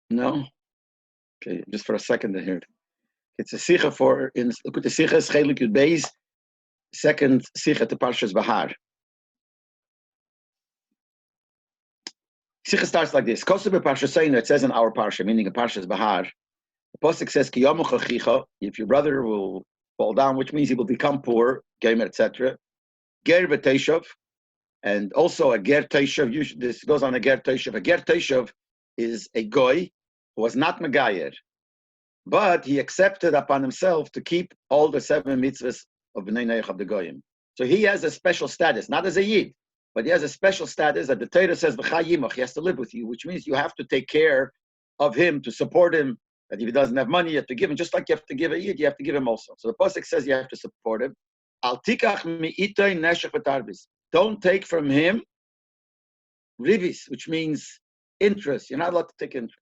No? Okay, just for a second to hear it. It's a sicha for, look at the sicha, is Chelik Yud Beis, second sicha to Parshas Behar. Sicha starts like this. Koseber Parshasayna, it says in our Parsha, meaning in Parshas Behar, the Pasuk says, Ki yomu chachicha, if your brother will fall down, which means he will become poor, gamer, etc. Ger v'teishav, and also a ger teishav, this goes on a ger teishav. A ger teishav is a goy who was not megayer, but he accepted upon himself to keep all the 7 mitzvahs of Bnei Noach of the Goyim. So he has a special status, not as a yid, but he has a special status that the Torah says, V'chayimach, he has to live with you, which means you have to take care of him, to support him, that if he doesn't have money, you have to give him, just like you have to give a yid, you have to give him also. So the Pasuk says you have to support him. Al tikach mi'itay neshech v'tarbis. Don't take from him ribis, which means interest. You're not allowed to take interest.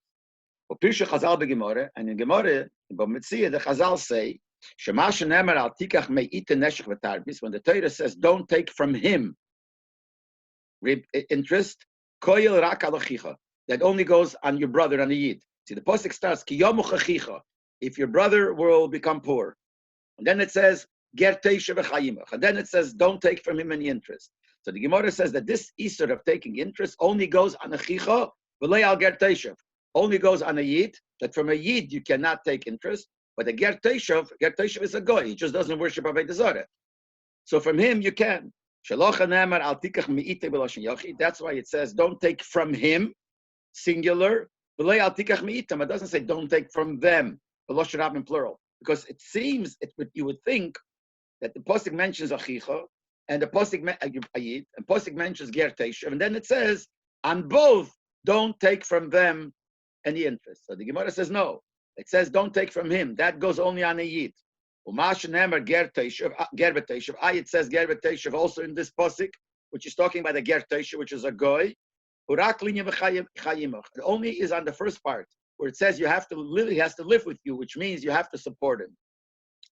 Pirsha Chazal beGemara, and in Gemara, in Bamitzia, the Chazal say, Shema shenemer al tikach me'ita neshech v'tarbis, when the Torah says, don't take from him interest, koyel rak al achicha, that only goes on your brother, on the yid. See, the pasuk starts, ki yomu chachicha, if your brother will become poor. And then it says, ger teisha v'chayimach. And then it says, don't take from him any interest. So the Gemara says that this isur of taking interest only goes on achicha, v'lei al ger teisha. Only goes on a yid, that from a yid you cannot take interest, but a ger teishav is a goy, he just doesn't worship Avodah Zarah. So from him you can. That's why it says, don't take from him, singular, it doesn't say don't take from them, in plural, because it seems, you would think that the pasuk mentions achicha, and the pasuk ayid, and pasuk mentions ger teishav, and then it says, on both, don't take from them any interest. So the Gemara says no. It says don't take from him. That goes only on a yid. It says ger v'teishav also in this pasuk, which is talking about the ger teishav, which is a goy. It only is on the first part where it says you have to live. He has to live with you, which means you have to support him.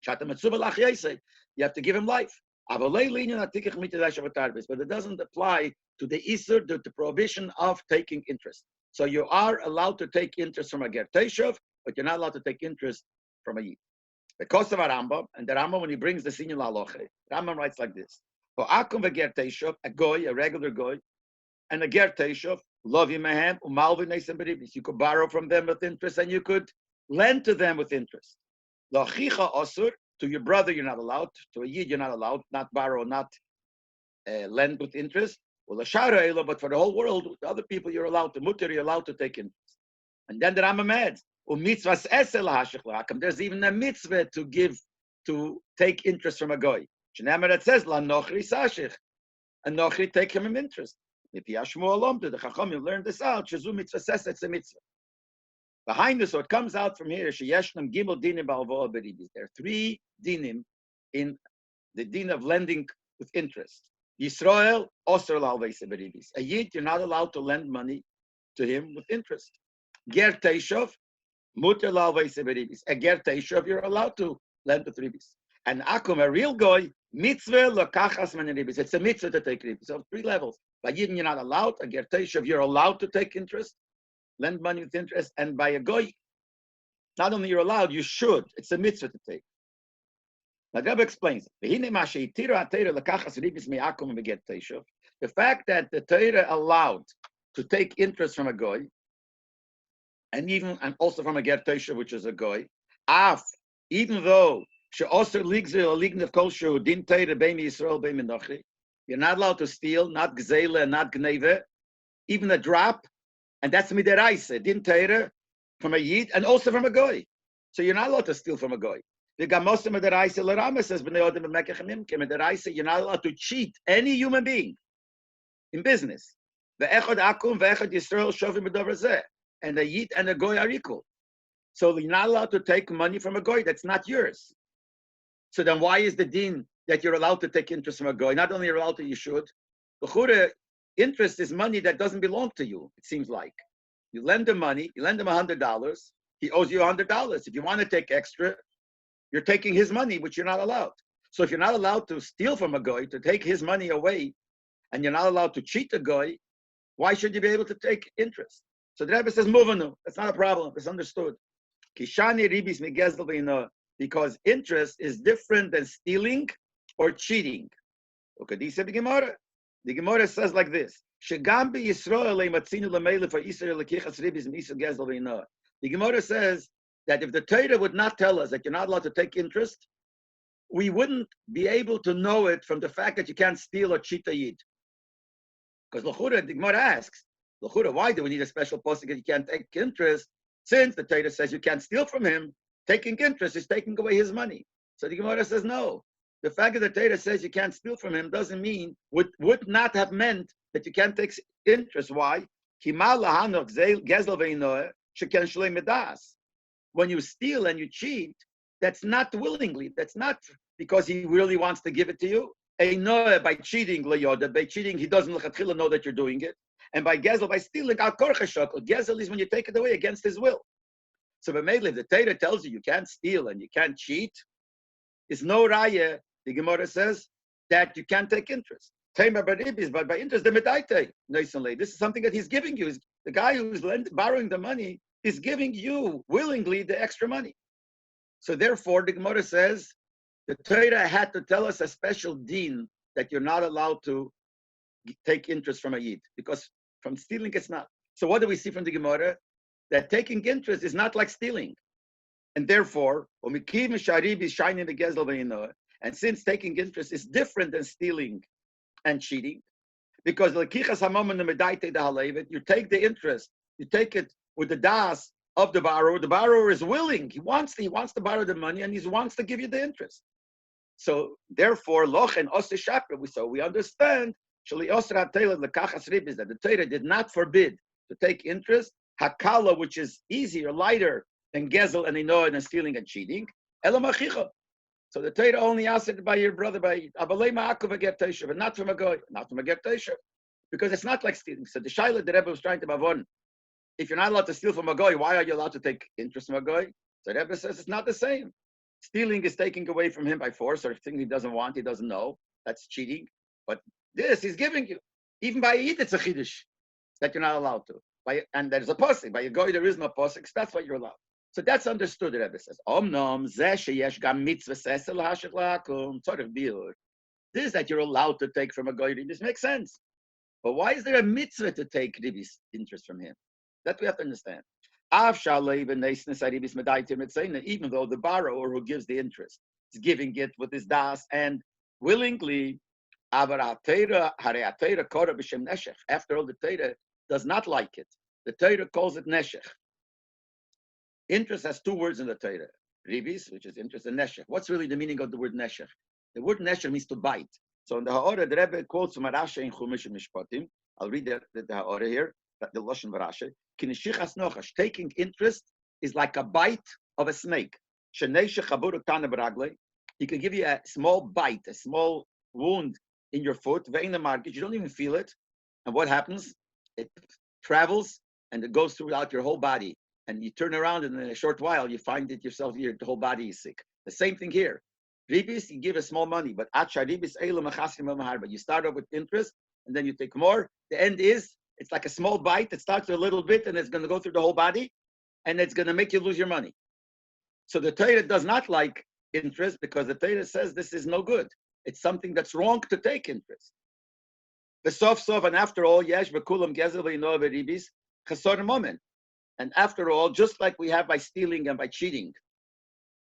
You have to give him life. But it doesn't apply to the isur, the prohibition of taking interest. So you are allowed to take interest from a ger teishav, but you're not allowed to take interest from a yid. The cost of a Rambam, and the Rambam, when he brings the senior laloche, Rambam writes like this: for akum v'ger teishav, a goy, a regular goy, and a ger teishav, love yimehem umalvi neisem beribis. You could borrow from them with interest, and you could lend to them with interest. Lachicha osur, to your brother you're not allowed, to a yid you're not allowed, not borrow, not lend with interest. Well, but for the whole world, the other people you're allowed to mutter, you're allowed to take interest. And then the Rambam adds, there's even a mitzvah to take interest from a goy. That says, La nochri sashich. And nochri take him in interest. If you ashmu alom to the chacham, you learn this out. Shazu mitzvah says it's a mitzvah. Behind this, what comes out from here is sheyeshnam gimel dinim ba'alvoa beribis. There are 3 dinim in the din of lending with interest. Yisrael osir lalveise beribis. A yid, you're not allowed to lend money to him with interest. Ger teishav, muter lalveise beribis. A ger teishav, you're allowed to lend with ribis. And akum, a real goy, mitzvah lokachas man ribis. It's a mitzvah to take ribis. So 3 levels. By yidin, you're not allowed. A ger teishav, you're allowed to take interest, lend money with interest. And by a goy, not only you're allowed, you should. It's a mitzvah to take. Now, Rabbi explains, the fact that the Torah allowed to take interest from a goy, and also from a ger teishav, which is a goy, even though you're not allowed to steal, not gzele, not gneve, even a drop, and that's midiraisa, din Torah, from a yid, and also from a goy. So you're not allowed to steal from a goy. The Gamosim of the Raisa Larama says, you're not allowed to cheat any human being in business. And the Yid and the Goy are equal. So you're not allowed to take money from a Goy that's not yours. So then why is the din that you're allowed to take interest from a Goy? Not only you're allowed to, you should. The Chure, interest is money that doesn't belong to you, it seems like. You lend him money, you lend him $100, he owes you $100. If you want to take extra, you're taking his money, which you're not allowed. So if you're not allowed to steal from a goy, to take his money away, and you're not allowed to cheat a goy, why should you be able to take interest? So the Rebbe says, Muvanu. That's not a problem. It's understood. Kishani ribis migezel v'ino. Because interest is different than stealing or cheating. Okay, the Gemara. The Gemara says like this. Shegam be Yisrael matzinu l'meile for Yisrael lekichas ribis miso gezel v'ino. The Gemara says that if the Torah would not tell us that you're not allowed to take interest, we wouldn't be able to know it from the fact that you can't steal or cheat a yid. Because l'chura, the Gemara asks, l'chura, why do we need a special posting that you can't take interest? Since the Torah says you can't steal from him, taking interest is taking away his money. So the Gemara says no. The fact that the Torah says you can't steal from him doesn't mean, would not have meant that you can't take interest. Why? When you steal and you cheat, that's not willingly. That's not because he really wants to give it to you. By cheating, by cheating, he doesn't know that you're doing it. And by gezel, by stealing, gezel is when you take it away against his will. So if the Torah tells you can't steal and you can't cheat, it's no raya, the Gemara says, that you can't take interest. But by interest, this is something that he's giving you. The guy who's borrowing the money is giving you willingly the extra money. So therefore, the Gemara says, the Torah had to tell us a special deen that you're not allowed to take interest from a yid, because from stealing it's not. So what do we see from the Gemara? That taking interest is not like stealing. And therefore, and since taking interest is different than stealing and cheating, because you take the interest, you take it with the das of the borrower is willing, he wants to borrow the money and he wants to give you the interest. So therefore, loch and os Schapiro, so we understand that the Torah did not forbid to take interest, hakala, which is easier, lighter than gezel and inoah and stealing and cheating. So the Torah only asked it by your brother, by abalei ma'akuv ager teisha, but not from a goy, not from a ger teisha, because it's not like stealing. So the shaila the Rebbe was trying to bavon, if you're not allowed to steal from a goy, why are you allowed to take interest from a goy? So the Rebbe says it's not the same. Stealing is taking away from him by force, or thing he doesn't want, he doesn't know. That's cheating. But this he's giving you. Even by Eid, it's a chiddush that you're not allowed to. And there's a posik. By a goy, there is no posik. That's what you're allowed. So that's understood, the Rebbe says. This is that you're allowed to take from a goy. This makes sense. But why is there a mitzvah to take ribis interest from him? That we have to understand. Even though the borrower who gives the interest is giving it with his das and willingly, after all, the Torah does not like it. The Torah calls it neshech. Interest has two words in the Torah. Ribis, which is interest, and neshech. What's really the meaning of the word neshech? The word neshech means to bite. So in the Ha'orah, the Rebbe quotes from Rashi in Chumash Mishpatim. I'll read the Ha'orah here, the Lashon Rashi. Kinishichas nochash, taking interest is like a bite of a snake. He can give you a small bite, a small wound in your foot, vein the market, you don't even feel it. And what happens? It travels and it goes throughout your whole body. And you turn around and in a short while, you find it yourself, your whole body is sick. The same thing here. Ribis, you give us small money, but you start off with interest and then you take more. The end is, it's like a small bite. It starts with a little bit and it's going to go through the whole body and it's going to make you lose your money. So the Torah does not like interest because the Torah says this is no good. It's something that's wrong to take interest. The sof, and after all, yesh bekulam gezel ve'inoah ve'ribis chasor moment. And after all, just like we have by stealing and by cheating,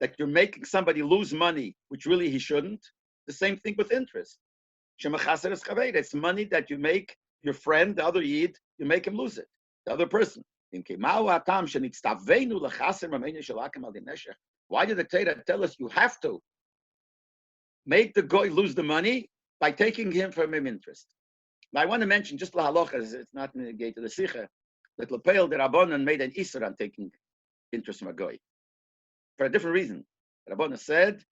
that you're making somebody lose money, which really he shouldn't, the same thing with interest. It's money that you make your friend, the other yid, you make him lose it, the other person. Why did the Torah tell us you have to make the guy lose the money by taking him from him interest? Now I want to mention, just la halacha, it's not in the gate of the Sikha, that Lepel the Rabbanan made an Isser on taking interest from a guy. For a different reason. The Rabbanan said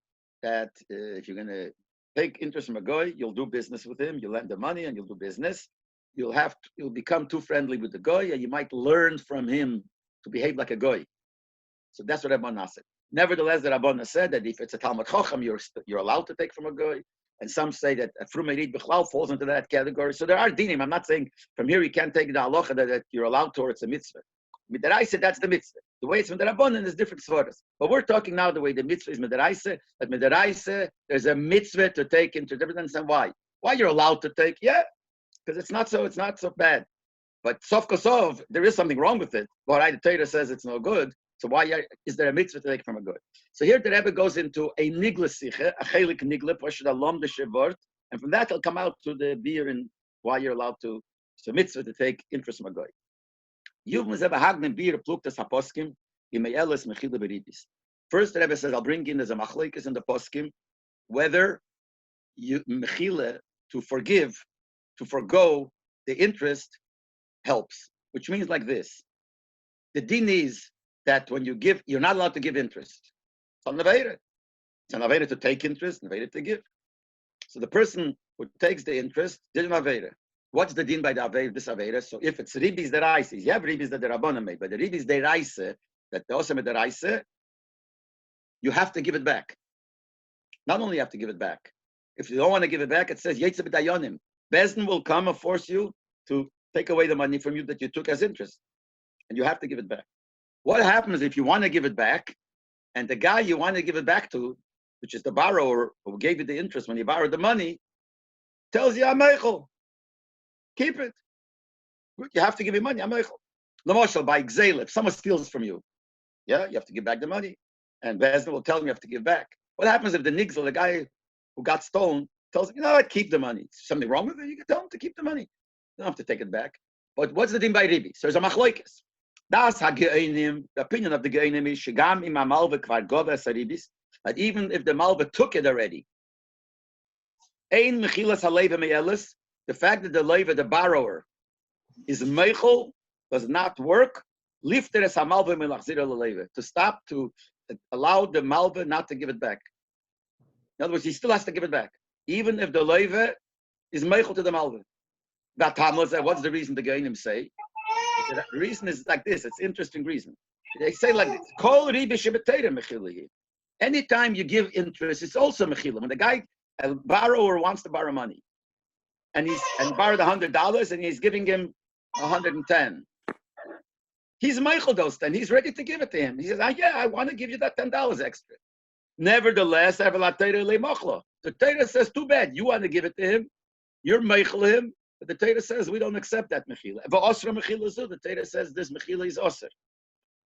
that if you're going to take interest from a guy, you'll do business with him, you'll lend the money and you'll do business. You'll become too friendly with the guy and you might learn from him to behave like a guy. So that's what Rabbanan said. Nevertheless, the Rabbanan said that if it's a Talmud Chacham, you're allowed to take from a guy. And some say that a Frumerid Bichlal falls into that category. So there are dinim. I'm not saying from here you can't take the halacha that you're allowed to or it's a mitzvah. Midaraisa, that's the mitzvah. The way it's Midarabanan is different svaras. But we're talking now the way the mitzvah is Midaraisa. That Midaraisa, there's a mitzvah to take into different understand why. Why you're allowed to take? Yeah, because it's not so bad. But sof kosov, there is something wrong with it. But the Torah says it's no good. So why is there a mitzvah to take from a good? So here the Rebbe goes into a nigla sicha, a chelik nigla, pashut alom de shevort, and from that he'll come out to the beer and why you're allowed to. It's a mitzvah to take interest from a goy. First, the Rebbe says, I'll bring in as a machlekes in the poskim, whether you mechile, to forgive, to forgo the interest helps, which means like this. The din is that when you give, you're not allowed to give interest. It's an aveira. It's an aveira to take interest, an aveira to give. So the person who takes the interest did an aveira. What's the din by the aveira, this aveira? So if it's ribis deraisa, you have ribis that the Rabbanan made, but the ribis deraisa, that the osam deraisa, you have to give it back. Not only you have to give it back. If you don't want to give it back, it says yetze b'dayonim. Bezdin will come and force you to take away the money from you that you took as interest, and you have to give it back. What happens if you want to give it back, and the guy you want to give it back to, which is the borrower who gave you the interest when you borrowed the money, tells you, Ameichel, keep it. You have to give me money, Ameichel. Lamoshel, by Gzeil, if someone steals from you, yeah, you have to give back the money. And Bezdin will tell him you have to give back. What happens if the nigzel, the guy who got stolen, tells him, you know what, keep the money. Is something wrong with it? You can tell him to keep the money. You don't have to take it back. But what's the thing by Ribi? So there's a machlokes. Das ha-ge'enim, the opinion of the ge'enim is, shegam im ha-malve kvar gova saribis, that even if the malve took it already, ein mechilas ha-leiva me'elis, the fact that the leiva, the borrower, is meichel, does not work, lifter es ha-malve melachzira le-leiva, to stop, to allow the malve not to give it back. In other words, he still has to give it back, even if the leiva is meichel to the malve. What's the reason the ge'enim say? The reason is like this. It's an interesting reason. They say like this. Kol ribi shebetera mechila. Anytime you give interest, it's also mechila. When the guy, a borrower, wants to borrow money, and borrowed $100, and he's giving him 110. He's meichel those 10. He's ready to give it to him. He says, yeah, I want to give you that $10 extra. Nevertheless, the Torah says, too bad. You want to give it to him. You're meichel him. But the Torah says we don't accept that mechila. The Torah says this mechila is osir.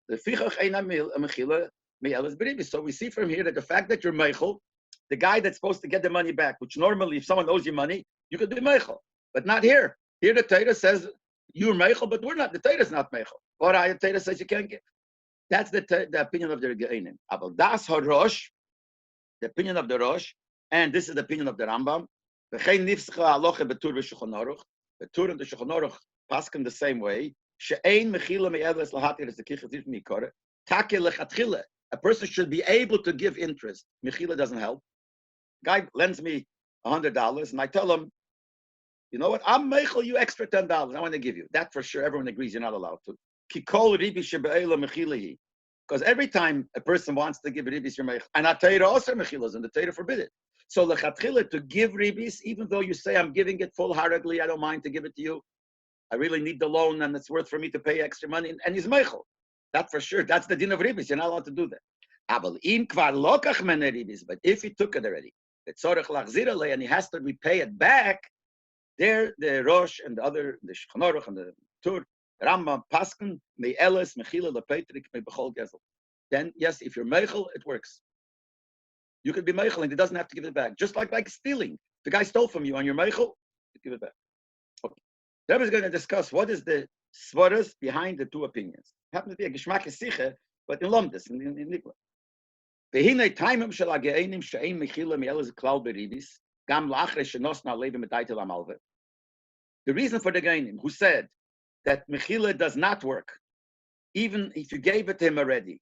The fichach eina mechila me'elas b'ribis. So we see from here that the fact that you're meichel, the guy that's supposed to get the money back, which normally if someone owes you money, you could be meichel, but not here. Here the Torah says you're meichel, but we're not. The Torah is not meichel. Or the Torah says you can't give. That's the opinion of the ge'enim. About das harosh, the opinion of the Rosh, and this is the opinion of the Rambam. The Tur and the Shulchan Aruch paskin the same way. A person should be able to give interest. Mechila doesn't help. Guy lends me $100, and I tell him, you know what? I'm meichel you extra $10. I want to give you that for sure. Everyone agrees you're not allowed to. Because every time a person wants to give ribis, you're meichel, and Torah also mechilas, and the Torah forbid it. So lechatchila, to give ribis, even though you say I'm giving it full-heartedly, I don't mind to give it to you. I really need the loan, and it's worth for me to pay extra money. And he's meichel. That for sure. That's the din of ribis. You're not allowed to do that. But if he took it already, and he has to repay it back, there the Rosh and the other, the Shulchan Aruch and the Tur, Rambam Paskin, Me'eles, Mechila, Lepetrik, Me'bechol Gezel. Then yes, if you're meichel, it works. You could be meichel and he doesn't have to give it back. Just like stealing. The guy stole from you and you're meichel, you give it back. Okay. Rebbe is going to discuss what is the svaras behind the two opinions. It happens to be a geschmack siche, but in Lomdes, in Nikla. Behinei taimim shel hage'enim she'ein mechila me'elez klal beribis, gam la'achre shenosna leiva medaitel amalve. The reason for the ge'enim, who said that mechila does not work, even if you gave it to him already,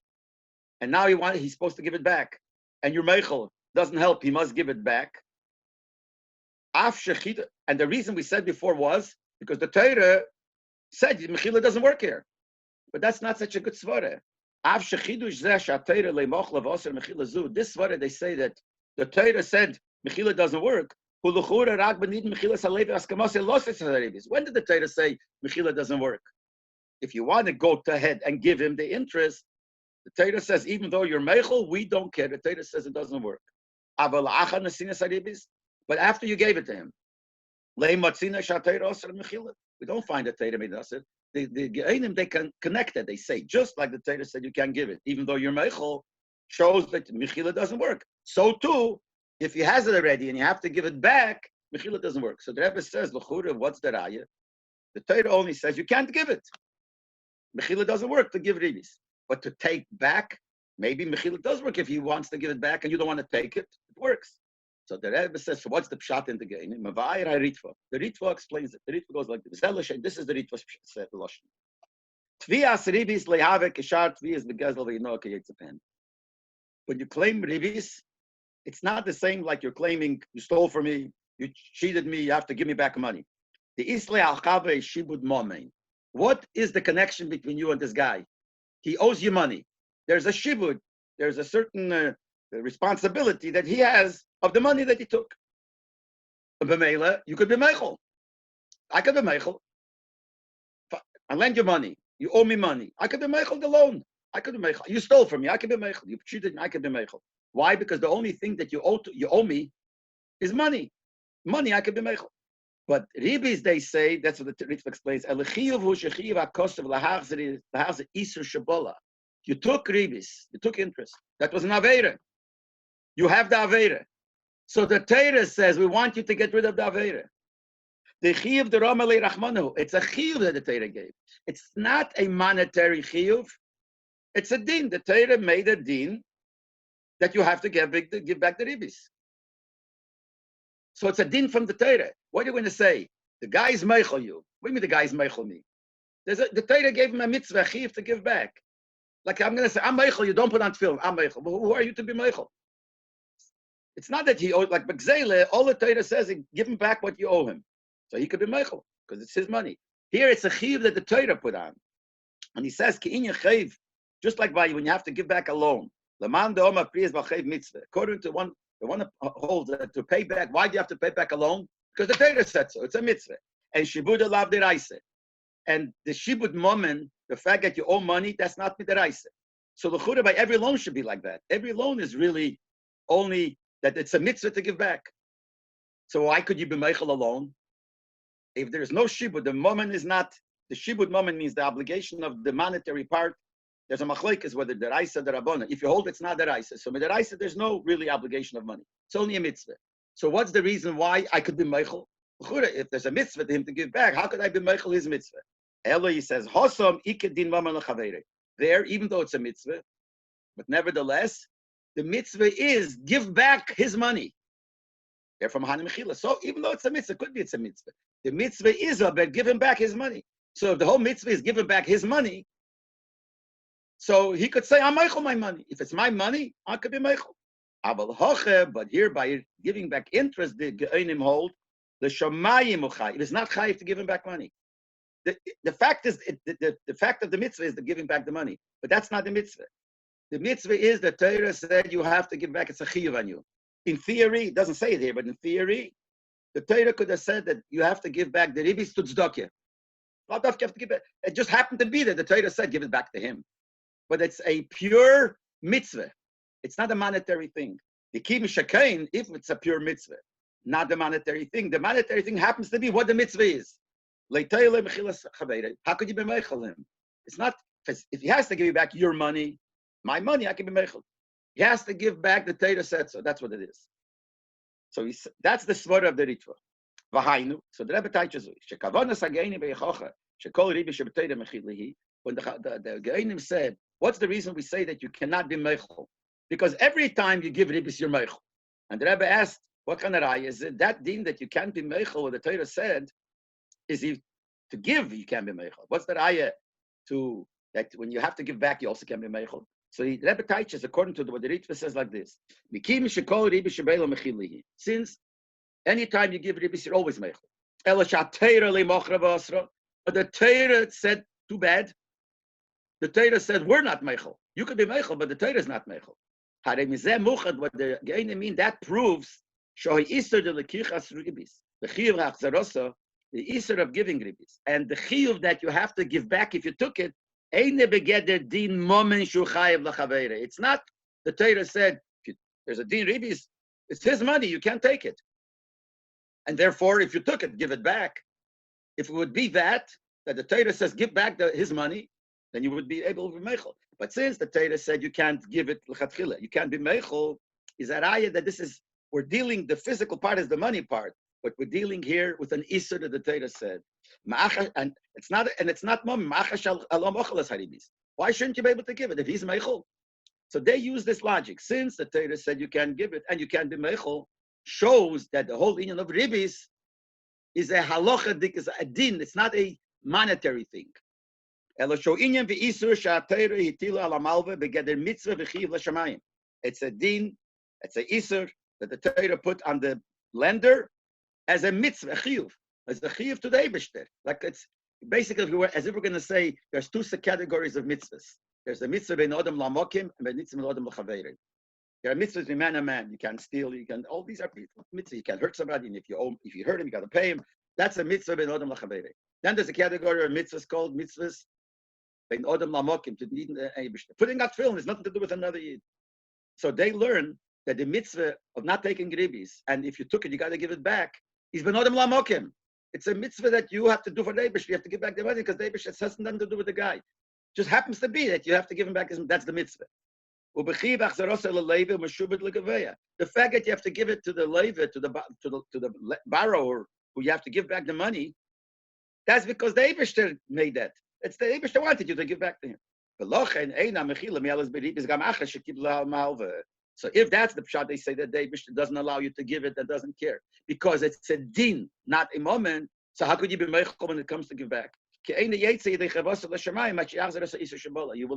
and now he's supposed to give it back, and your meichel doesn't help, he must give it back. And the reason we said before was because the Torah said mechila doesn't work here, but that's not such a good svara. This svara, they say that the Torah said mechila doesn't work. When did the Torah say mechila doesn't work? if you want to go ahead and give him the interest, the Torah says, even though you're meichel, we don't care. The Torah says it doesn't work. But after you gave it to him, we don't find the Torah made us it. The Ge'enim, they can connect it. They say, just like the Torah said, you can't give it. Even though you're meichel, shows that mechila doesn't work. So too, if he has it already and you have to give it back, mechila doesn't work. So the Rebbe says, l'chura, what's the raya? The Torah only says you can't give it. Mechila doesn't work to give ribis. But to take back, maybe mechila does work if he wants to give it back and you don't want to take it. It works. So the Rebbe says, so what's the pshat in the game? The Ritva explains it. The Ritva goes like this. This is the Ritva said the Lashon. Tvias ribis lehave kishar tvias begezel v'yino k'yetzapen. When you claim ribis, it's not the same like you're claiming you stole from me, you cheated me, you have to give me back money. The isle al-chave shibud momein. What is the connection between you and this guy? He owes you money. There's a shibud. There's a certain responsibility that he has of the money that he took. B'meila, you could be meichel. I could be meichel. I lend you money. You owe me money. I could be meichel the loan. I could be meichel. You stole from me. I could be meichel. You cheated me. I could be meichel. Why? Because the only thing that you owe me is money. Money, I could be meichel. But ribis, they say, that's what the Ritva explains. You took ribis. You took interest. That was an aveira. You have the aveira. So the Torah says, we want you to get rid of the aveira. The chiyuv the Ramalei Rachmanu. It's a chiyuv that the Torah gave. It's not a monetary chiyuv. It's a din. The Torah made a din that you have to give back the ribis. So it's a din from the Torah. What are you going to say? The guy is meichel you. What do you mean the guy is meichel me? The Torah gave him a mitzvah chiyuv to give back. Like I'm going to say, I'm meichel you, don't put on film. I'm meichel. But who are you to be meichel? It's not that he owes, like B'gzele, all the Torah says is give him back what you owe him. So he could be meichel, because it's his money. Here it's a chiyuv that the Torah put on. And he says, Ki'in yechev, just like when you have to give back a loan. L'man de'oma priyas b'chev mitzvah. According to one holds that to pay back, why do you have to pay back a loan? Because the Torah said so. It's a mitzvah. And shibud alav deraisa. And the shibud momen, the fact that you owe money, that's not midaraisa. So the chura by every loan should be like that. Every loan is really only that it's a mitzvah to give back. So why could you be meichel alone? If there is no shibud, the moment is not, the shibud moment means the obligation of the monetary part. There's a machlekes whether the raisa, the rabbana. If you hold it's not the raisa. So with the raisa, there's no really obligation of money. It's only a mitzvah. So what's the reason why I could be meichel? If there's a mitzvah to him to give back, how could I be meichel his mitzvah? Eloi says, Hosom ikedin maman lechavere. There, even though it's a mitzvah, but nevertheless, the mitzvah is give back his money. They're from Hanim Mechila. So even though it's a mitzvah, could be it's a mitzvah. The mitzvah is about give him back his money. So if the whole mitzvah is giving back his money, so he could say, I'm meichel my money. If it's my money, I could be meichel. But here by giving back interest, the Ge'enim hold, the Shomayim Uchai. It is not chayiv to give him back money. The fact is, the fact of the mitzvah is the giving back the money. But that's not the mitzvah. The mitzvah is the Torah said you have to give back. It's a chiyuv on you. In theory, it doesn't say it here, but in theory, the Torah could have said that you have to give back the ribis to tzedakah. Not that you have to give it. It just happened to be that the Torah said give it back to him. But it's a pure mitzvah. It's not a monetary thing. The kim shakain, if it's a pure mitzvah, not the monetary thing. The monetary thing happens to be what the mitzvah is. How could you be meichel him? It's not, if he has to give you back your money, my money, I can be meichel. He has to give back the Torah said so. That's what it is. So that's the svara of the Ritva. V'hainu. So the Rebbe teaches shekavonas hageini beyechocha shekol ribi shebetayda mechilihi. When the Ge'enim said, what's the reason we say that you cannot be meichel? Because every time you give ribis, you're meichel. And the Rebbe asked, what kind of raya is it? That din that you can't be meichel, what the Torah said, is if to give, you can't be meichel. What's the raya to that when you have to give back, you also can't be meichel? So the Rebbe teaches, according to what the Ritva says like this: since anytime you give ribis, you're always meichel. But the Torah said, too bad. The Torah said, we're not meichel. You could be meichel, but the Torah is not meichel. What the Ge'enim mean, that proves the the isur of giving ribis, and the chiyuv that you have to give back if you took it. It's not the Torah said there's a din ribis, it's his money, you can't take it, and therefore if you took it, give it back. If it would be that the Torah says give back his money, then you would be able to be meichel. But since the Torah said you can't give it l'chatchila, you can't be meichel, is a raya that we're dealing, the physical part is the money part, but we're dealing here with an isur that the Torah said. And it's not mom. Why shouldn't you be able to give it if he's meichel? So they use this logic. Since the Torah said you can't give it and you can't be meichel, shows that the whole union of ribis is a halacha, is a din. It's not a monetary thing. It's a din, it's a isur that the Torah put on the lender as a mitzvah, chiyuv, as the chiyuv to the Eibishter. Like it's basically, as if we're going to say, there's two categories of mitzvahs. There's the mitzvah ben odom lamokim and the mitzvah ben odom lachaverim. There are mitzvahs between man and man. You can't steal. You can. All these are mitzvahs. You can't hurt somebody, and if you hurt him, you got to pay him. That's a mitzvah ben odom lachaverim. Then there's a category of mitzvahs called mitzvahs ben odom lamokim, to need the Eibishter. Putting out tefillin has nothing to do with another yid. So they learn that the mitzvah of not taking ribis, and if you took it, you got to give it back, is ben odom lamokim. It's a mitzvah that you have to do for the Eibishter. You have to give back the money because the Eibishter has nothing to do with the guy. Just happens to be that you have to give him back. That's the mitzvah. The fact that you have to give it to the Leib, to the borrower, who you have to give back the money, that's because the Eibishter made that. It's the Eibishter wanted you to give back to him. So if that's the pshat, they say that the Eibishter doesn't allow you to give it, that doesn't care. Because it's a din, not a moment. So how could you be meichel when it comes to give back? You will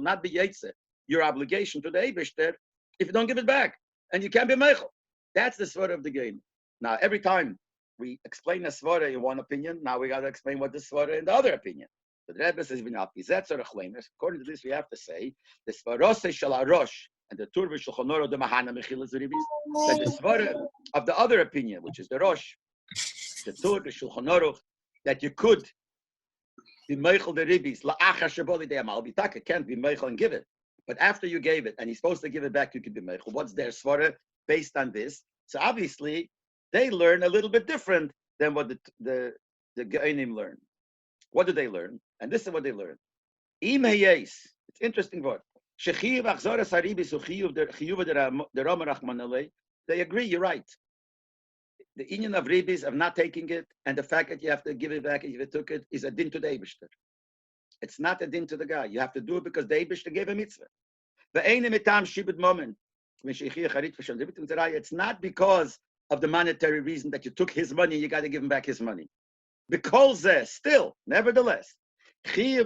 not be yetze your obligation to the Eibishter if you don't give it back. And you can't be meichel. That's the svara of the game. Now, every time we explain a svara in one opinion, now we got to explain what the svara in the other opinion. The Rebbe says, according to this, we have to say, the svarose shalarosh, and the Tur v'Shulchan Aruch the Mahana Mechilas Ribis, that the svara of the other opinion, which is the Rosh, the Tur v'Shulchan Aruch, that you could be meichel the ribis la'achar shaboli de'amal bitaka, can't be meichel and give it, but after you gave it and he's supposed to give it back, you could be meichel. What's their svara based on this? So obviously they learn a little bit different than what the Geonim learn. What do they learn? And this is what they learn. Im hayes. It's interesting word. Shechiyuv achzoras haribis uchiyuv the Rama Rachman alei. They agree. You're right. The union of ribis, of not taking it, and the fact that you have to give it back if you took it, is a din to the Eibishter. It's not a din to the guy. You have to do it because the Eibishter gave a mitzvah. It's not because of the monetary reason that you took his money, you got to give him back his money. Because still, nevertheless, the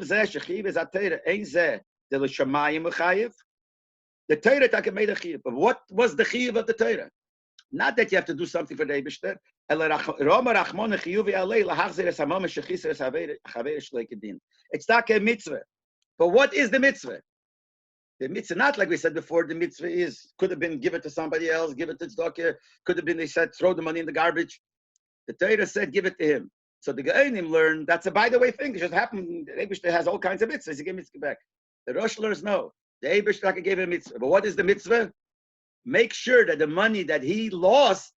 Torah made a chiyuv. But what was the chiyuv of the Torah? Not that you have to do something for the Eibishter. It's not a mitzvah. But what is the mitzvah? The mitzvah, not like we said before, the mitzvah could have been give it to somebody else, give it to tzedakah, could have been they said throw the money in the garbage. The Torah said give it to him. So the Geonim learn that's a by the way thing. It just happened. The Eibishter has all kinds of mitzvahs. He gave mitzvah back. The Rosh learns no. The Eibishter gave him mitzvah. But what is the mitzvah? Make sure that the money that he lost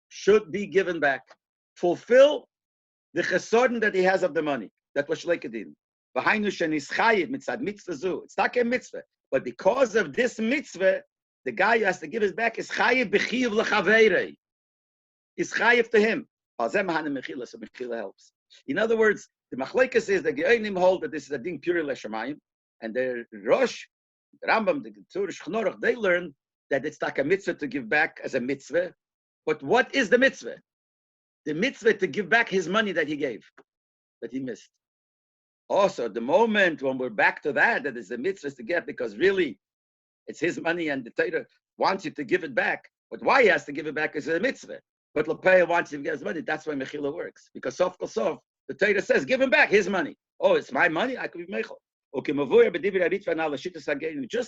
should be given back. Fulfill the chesodin that he has of the money. That was shleikadin. It's not a mitzvah. But because of this mitzvah, the guy who has to give his back is chayiv b'chiyuv l'chaveirei. Is chayiv to him. So mechila helps. In other words, the machlekes is the Geonim hold that this is a din pure l'shamayim, and the Rosh, the Rambam, the Tur Shulchan Aruch, they learn that it's like a mitzvah to give back as a mitzvah. But what is the mitzvah? The mitzvah to give back his money that he gave, that he missed. Also, the moment when we're back to that is the mitzvah to get, because really it's his money and the Torah wants you to give it back. But why he has to give it back is a mitzvah. But Lepaya wants you to get his money. That's why Mechila works. Because sof kol sof, the Torah says, give him back his money. Oh, it's my money? I could be mechel. Just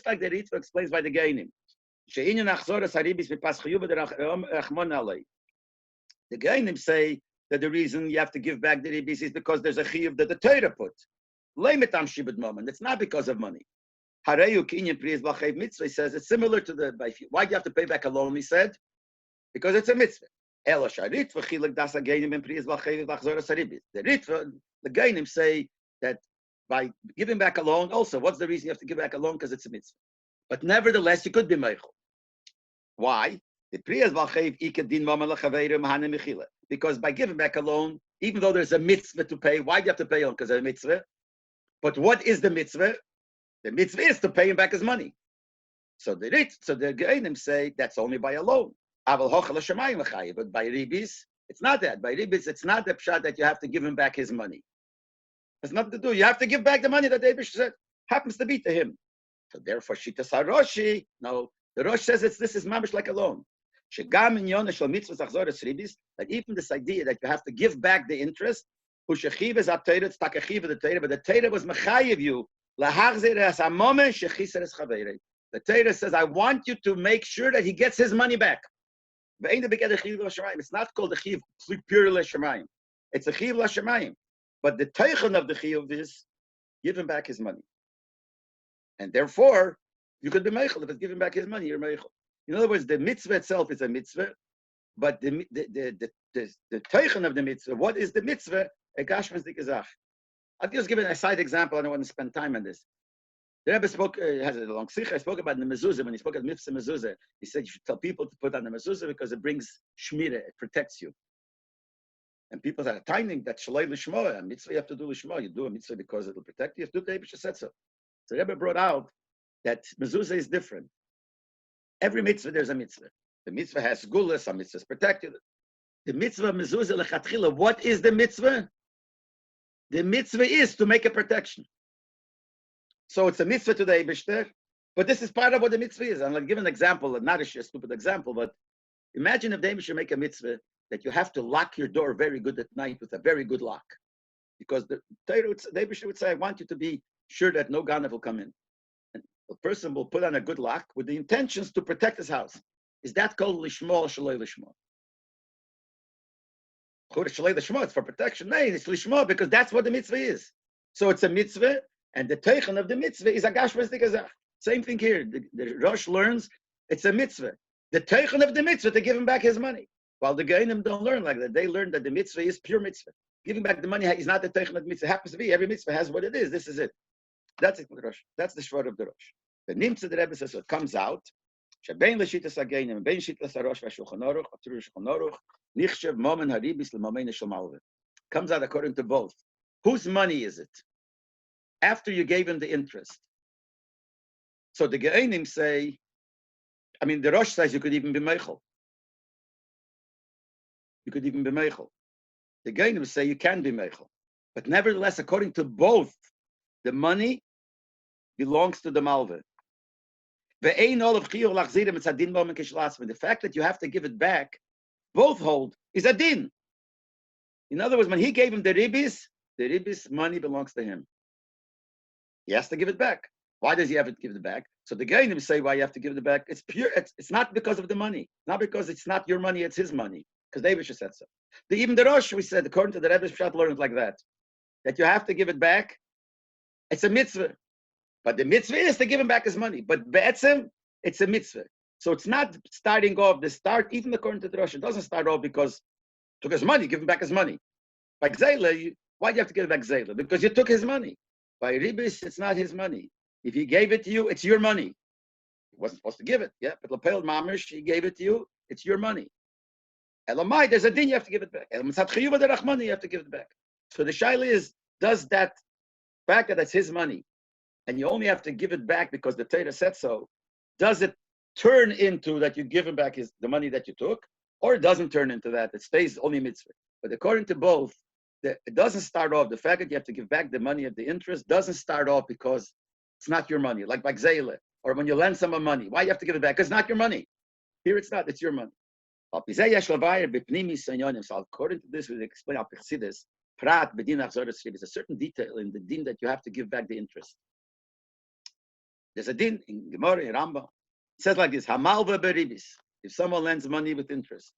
like the Ritva explains by the Geonim. The Geonim say that the reason you have to give back the ribis is because there's a chiyuv that the Torah put. Leimetam shibud moment. It's not because of money. Hareyu kinyan priyas b'chayiv mitzvah says it's similar to the. Why do you have to pay back a loan? He said, because it's a mitzvah. Elo sharit v'chilek das ageinim in priyas b'chayiv v'achzoras haribis. The ritva, the geinim say that by giving back a loan, also, what's the reason you have to give back a loan? Because it's a mitzvah. But nevertheless, you could be meichel. Why? Because by giving back a loan, even though there's a mitzvah to pay, why do you have to pay on? Because of a mitzvah. But what is the mitzvah? The mitzvah is to pay him back his money. So the Geinim say that's only by a loan. But by ribis, it's not that. By ribis, it's not the pshat that you have to give him back his money. There's nothing to do. You have to give back the money that David said happens to be to him. So therefore, Shitas HaRoshi, no, the Rosh says this is mamish like a loan. That even this idea that you have to give back the interest, but the Torah was mechayiv you. The Torah says, I want you to make sure that he gets his money back. It's not called the chiv pure l'shamayim. It's a chiv l'shamayim. But the teichen of the chiv is give him back his money. And therefore, you could be meichel. If it's giving back his money, you're meichel. In other words, the mitzvah itself is a mitzvah, but the teichen of the mitzvah, what is the mitzvah? A gashmas dikazach. I'll just give an a side example. I don't want to spend time on this. The Rebbe spoke, has a long sikha. I spoke about the mezuzah. When he spoke about mitzvah mezuzah, he said you should tell people to put on the mezuzah because it brings shmira, it protects you. And people are timing that shalei l'shmo, a mitzvah you have to do l'shmo. You do a mitzvah because it will protect you. You have to do the Rebbe said so. So the Rebbe brought out that mezuzah is different. Every mitzvah, there's a mitzvah. The mitzvah has gulas, some mitzvahs protected. The mitzvah mezuzah lechatchila, what is the mitzvah? The mitzvah is to make a protection. So it's a mitzvah to the Eibishter, but this is part of what the mitzvah is. I'm going to give an example, not a stupid example, but imagine if the Eibishter make a mitzvah that you have to lock your door very good at night with a very good lock. Because the Eibishter would say, I want you to be sure that no ganav will come in. And the person will put on a good lock with the intentions to protect his house. Is that called lishmo or shalei lishmo? It's for protection. No, it's lishmo because that's what the mitzvah is. So it's a mitzvah, and the teichen of the mitzvah is a gashmas dikazach. Same thing here. The Rosh learns it's a mitzvah. The teichen of the mitzvah to give him back his money. While the Geinim don't learn like that. They learn that the mitzvah is pure mitzvah. Giving back the money is not the teichen of the mitzvah. It happens to be every mitzvah has what it is. This is it. That's it, Rosh. That's the shvar of the Rosh. The nimtza the Rebbe says so it comes out. Shebein l'shitas hageinim, bein shitas harosh v'shulchan aruch, atru shulchan aruch, nichshev momen haribis l'momen shel malveh. Comes out according to both. Whose money is it? After you gave him the interest. So the Ge'enim say, the Rosh says you could even be meichel. You could even be meichel. The Ge'enim say you can be meichel. But nevertheless, according to both, the money belongs to the malveh. The fact that you have to give it back, both hold, is a din. In other words, when he gave him the ribis money belongs to him. He has to give it back. Why does he have to give it back? So the Geinim say why you have to give it back. It's pure. It's not because of the money. Not because it's not your money, it's his money. Because David said so. Even the Rosh, we said, according to the Rebbe Pshat, learned like that you have to give it back. It's a mitzvah. But the mitzvah is to give him back his money. But be'etzem, it's a mitzvah. So it's not starting off, even according to the Rosh, it doesn't start off because took his money, give him back his money. By Gzela, why do you have to give back Gzela? Because you took his money. By Ribis, it's not his money. If he gave it to you, it's your money. He wasn't supposed to give it. Yeah, but Lapel Mamish, he gave it to you, it's your money. Elamai, there's a din, you have to give it back. You have to give it back. So the shaila is, does that fact that it's his money, and you only have to give it back because the Torah said so, does it turn into that you give him back the money that you took, or it doesn't turn into that? It stays only mitzvah. But according to both, it doesn't start off, the fact that you have to give back the money of the interest doesn't start off because it's not your money, like by Gzeile, or when you lend someone money. Why you have to give it back? Because it's not your money. Here it's not, it's your money. So according to this, we explain this. There's a certain detail in the din that you have to give back the interest. There's a din in Gemara, in Rambam. It says like this, Hamalva beribis. If someone lends money with interest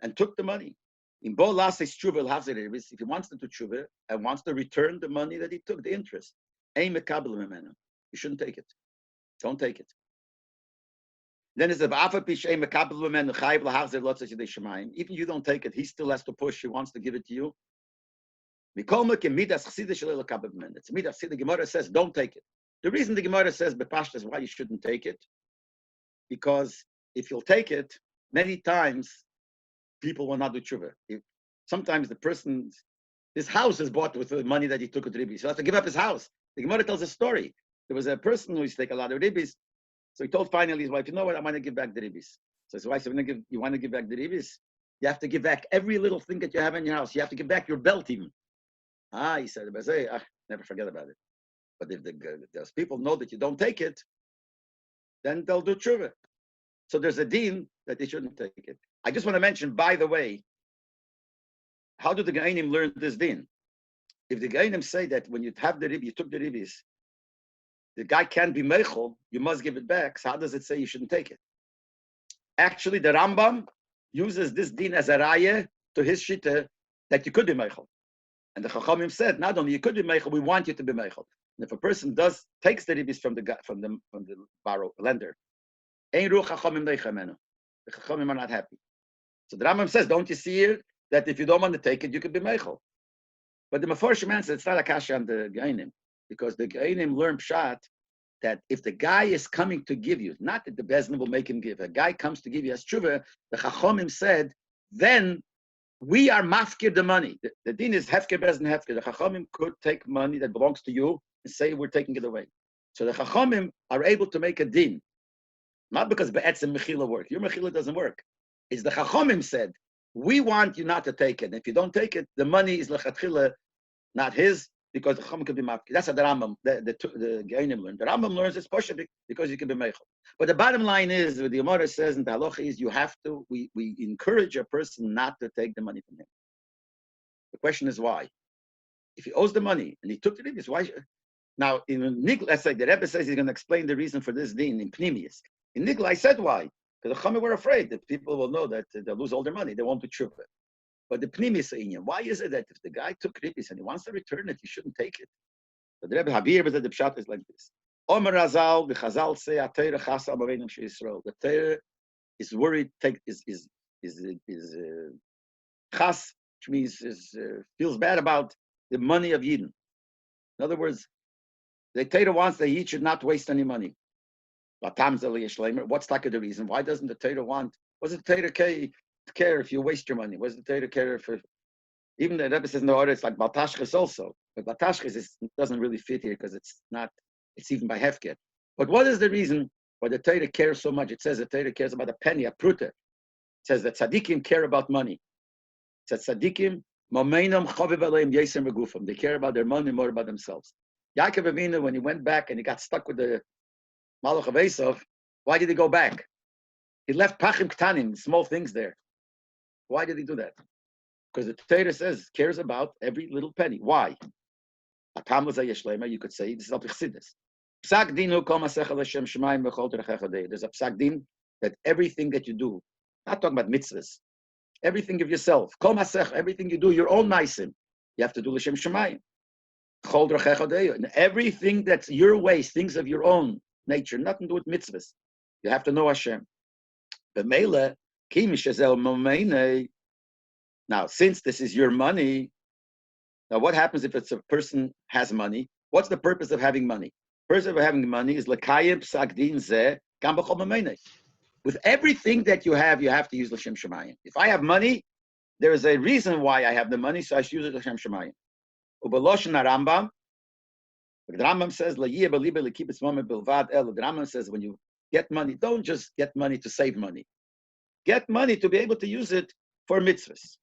and took the money, In Bo Lasis Tshuva Havzer Ribis, if he wants to do Tshuva and wants to return the money that he took, the interest, Ein Mekabel Memenu. You shouldn't take it. Don't take it. Then it's even you don't take it, he still has to push. He wants to give it to you. It's midas. The Gemara says, don't take it. The reason the Gemara says bepashtas why you shouldn't take it, because if you'll take it, many times people will not do tshuva. Sometimes his house is bought with the money that he took at ribis. So he has to give up his house. The Gemara tells a story. There was a person who used to take a lot of ribis. So he told finally his wife, you know what, I want to give back the ribis. So his wife said, you want to give back the ribis? You have to give back every little thing that you have in your house. You have to give back your belt even. He said, never forget about it. But if those people know that you don't take it, then they'll do tshuva. So there's a deen that they shouldn't take it. I just want to mention, by the way, how do the Ge'anim learn this deen? If the Ge'anim say that when you have the ribis, you took the ribis, the guy can't be meichel, you must give it back. So how does it say you shouldn't take it? Actually, the Rambam uses this din as a raya to his shita that you could be meichel. And the Chachamim said, not only you could be meichel, we want you to be meichel. And if a person takes the ribis from the lender, ein ruach Chachamim neichamenu. The Chachamim are not happy. So the Rambam says, don't you see here that if you don't want to take it, you could be meichel. But the Meforshim answer, it's not a kasha on the Ge'anim. Because the Ge'anim learn pshat that if the guy is coming to give you, not that the Bezdin will make him give, a guy comes to give you as tshuva, the Chachomim said, then we are mafkir the money. The din is hefker Bezdin hefker. The Chachomim could take money that belongs to you and say we're taking it away. So the Chachomim are able to make a din, not because be'etzem mechila work. Your mechila doesn't work. It's the Chachomim said, we want you not to take it. And if you don't take it, the money is lechatchila, not his, because the Chacham could be mafkir. That's how the Rambam, the Ge'anim learned. The Rambam learns it's poshet because you can be meichel. But the bottom line is, what the Gemara says in the halacha is, you have to, we encourage a person not to take the money from him. The question is why? If he owes the money and he took the ribis, why? Now, in Nigla, let's say the Rebbe says he's going to explain the reason for this din in Pnimius. In Nigla, I said why. Because the Chachamim were afraid that people will know that they'll lose all their money. They won't do tshuva. But the Pnimis inyan, why is it that if the guy took ribis and he wants to return it, you shouldn't take it? But the Rebbe Habir, but the pshat is like this. Omer Razal, the Chazal say, "Atayra chasa b'reinim she'Yisrael." The Torah is worried, is chas, which means feels bad about the money of Yidden. In other words, the Torah wants that Yid should not waste any money. What's like the reason? Why doesn't the Torah want? Was it the Torah care if you waste your money? Was the Torah care for? Even the Rebbe says in the order, it's like Baltashchis also. But Baltashchis doesn't really fit here because it's not. It's even by hefker. But what is the reason why the Torah cares so much? It says the Torah cares about a penny, a pruta. It says that tzaddikim care about money. It says tzaddikim mameinam chaviv aleim yesem regufam. They care about their money more about themselves. Yaakov Avinu, when he went back and he got stuck with the Malach of Esav, why did he go back? He left pachim ktanim, small things there. Why did he do that? Because the Torah says cares about every little penny. Why? You could say this is al chassidus. Psak dinu kol masechel Hashem shemayim v'chol terechecha deir. There's a psak din that everything that you do, not talking about mitzvahs, everything of yourself, kol masech, everything you do, your own maisim, you have to do l'shem shemayim. Chol terechecha deir. And everything that's your ways, things of your own nature, nothing to do with mitzvahs. You have to know Hashem. B'meila ki mishazel momeine. Now, since this is your money, now what happens if it's a person has money? What's the purpose of having money? The purpose of having money is l'kayim psak din zeh gam b'chol momeine. With everything that you have to use l'shem shemayim. If I have money, there is a reason why I have the money, so I should use it l'shem shemayim. Ubaloshon Rambam, the Rambam says la'yeh b'libe l'kibetz momed bilvad el. The Rambam says when you get money, don't just get money to save money. Get money to be able to use it for mitzvahs.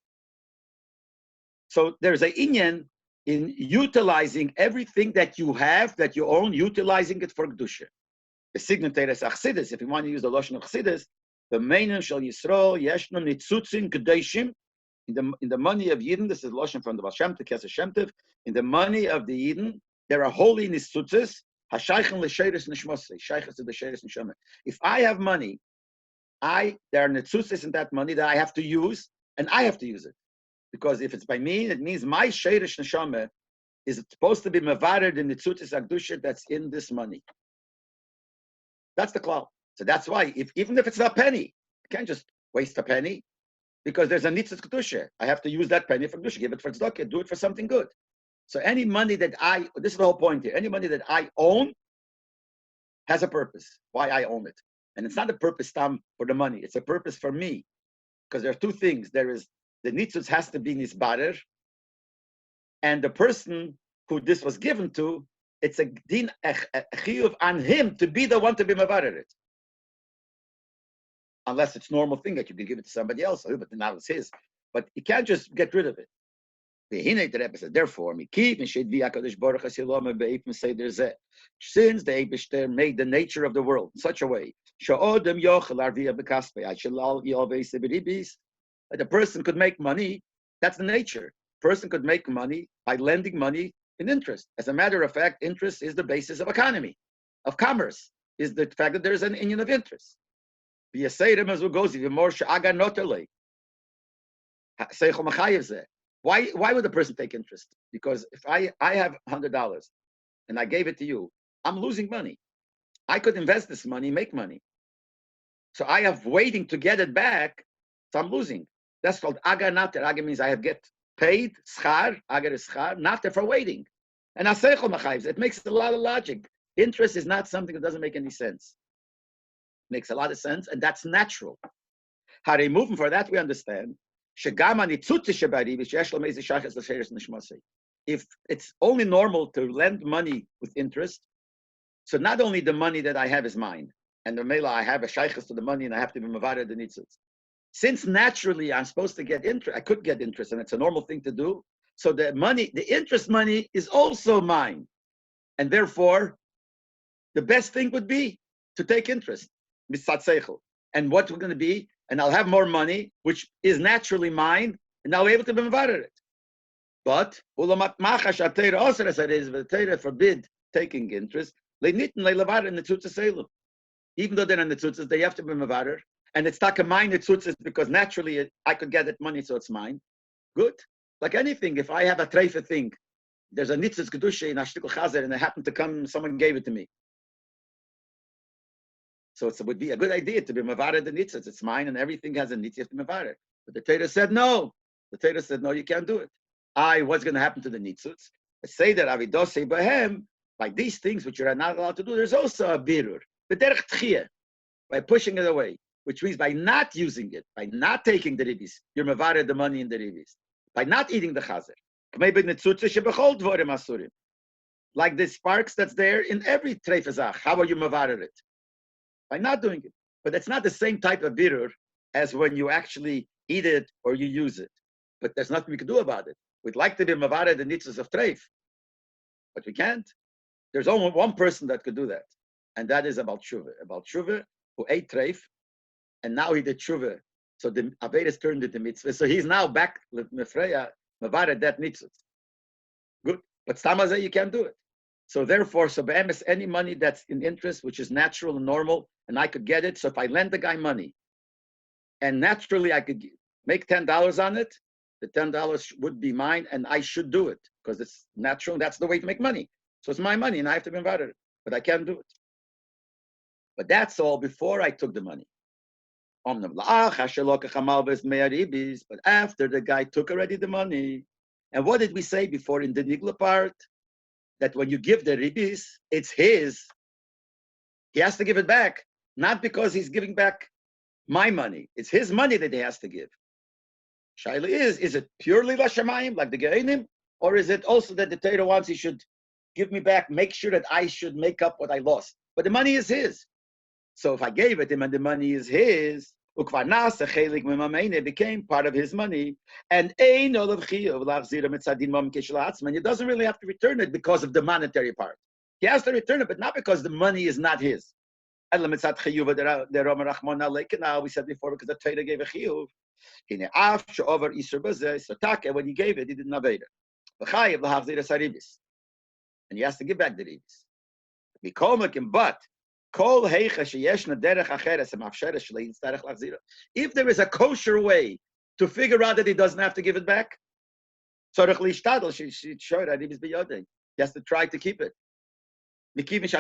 So there's an inyan in utilizing everything that you have, that you own, utilizing it for Kedusha. The signatory is Achsidis. If you want to use the Lashon of Achsidis, the Meinen Shal Yisrael, Yeshnon Nitzutzin Kedeshim, in the money of Yidden, this is Lashon from the Baal Shem Tov, Kesef Shem Tov, in the money of the Yidden, there are holy Nitzutzis, Hashaychen L'Sheres Nishmosei, Shayches to the Sheres Nishmosei. If I have money, there are Nitzutzis in that money that I have to use, and I have to use it. Because if it's by me, it means my sheirish neshama is supposed to be mevared in the tzutis akdusha that's in this money. That's the klal. So that's why, even if it's a penny, you can't just waste a penny, because there's a nitzut kedusha. I have to use that penny for kedusha, give it for tzedakah, do it for something good. So any money that this is the whole point here, any money that I own has a purpose, why I own it. And it's not a purpose for the money, it's a purpose for me. Because there are two things. There is, the nitzut has to be nisbarer, and the person who this was given to, it's a din, a chiyuv on him to be the one to be mavarer it. Unless it's normal thing that you can give it to somebody else, but now it's his. But you can't just get rid of it. Therefore, since the Eibishter made the nature of the world in such a way that a person could make money, that's the nature. A person could make money by lending money in interest. As a matter of fact, interest is the basis of economy, of commerce, is the fact that there is an union of interest. Why would a person take interest? Because if I have $100 and I gave it to you, I'm losing money. I could invest this money, make money. So I have waiting to get it back, so I'm losing. That's called aga nater. Aga means I have get paid, schar, aga is schar, nater for waiting. And aseichel machayivs, it makes a lot of logic. Interest is not something that doesn't make any sense. It makes a lot of sense, and that's natural. How they move for that, we understand. If it's only normal to lend money with interest, so not only the money that I have is mine, and the mela I have a shaykhs to the money, and I have to be mavara the nitzutz. Since naturally I'm supposed to get interest, I could get interest, and it's a normal thing to do. So the money, the interest money, is also mine, and therefore, the best thing would be to take interest, and what we're going to be, and I'll have more money, which is naturally mine, and I'll be able to be mavarer it. But ulamat machash atayra also as it is, the Torah forbid taking interest. Leinitin leilavar in the tzutzas. Even though they're in the tzutzas, they have to be mavarer, and it's taka mine the tzutzas because naturally I could get it money, so it's mine. Good, like anything. If I have a treifa thing, there's a nitzutz kedusha in ashtikul chazer, and it happened to come, someone gave it to me. So it would be a good idea to be mavarer the nitzutz. It's mine, and everything has a nitzutz. You have to be mavarer. But the Torah said no. The Torah said no, you can't do it. What's going to happen to the nitzutz? Say that avidosei behem, by these things which you are not allowed to do. There's also a birur, the derech tchiyah, by pushing it away, which means by not using it, by not taking the ribis, you're mavarer the money in the ribis. By not eating the chazer, maybe nitzutz shebechol dvorim asurim, like the sparks that's there in every treifazach. How are you mavarer it? By not doing it. But it's not the same type of birur as when you actually eat it or you use it. But there's nothing we can do about it. We'd like to be mavare the nitzvahs of treif, but we can't. There's only one person that could do that, and that is about tshuva. About tshuva, who ate treif, and now he did tshuva. So the Averis turned into mitzvah. So he's now back with mefreya, mavare that nitzvah. Good. But stamazeh, you can't do it. So therefore, so be'emes, any money that's in interest, which is natural and normal, and I could get it. So if I lend the guy money, and naturally I could make $10 on it, the $10 would be mine, and I should do it because it's natural. And that's the way to make money. So it's my money, and I have to be invited, but I can't do it. But that's all before I took the money. But after the guy took already the money, and what did we say before in the nigla part? That when you give the ribis, it's his. He has to give it back, not because he's giving back my money. It's his money that he has to give. Shaila is it purely Lashamayim, like the Ge'inim, or is it also that the Torah wants he should give me back, make sure that I should make up what I lost? But the money is his. So if I gave it him and the money is his, it became part of his money. And he doesn't really have to return it because of the monetary part. He has to return it, but not because the money is not his. We said before, because the Torah gave a chiyuv. When he gave it, he didn't have it. And he has to give back the ribis. But if there is a kosher way to figure out that he doesn't have to give it back? She showed that he was beyond. He has to try to keep it. Since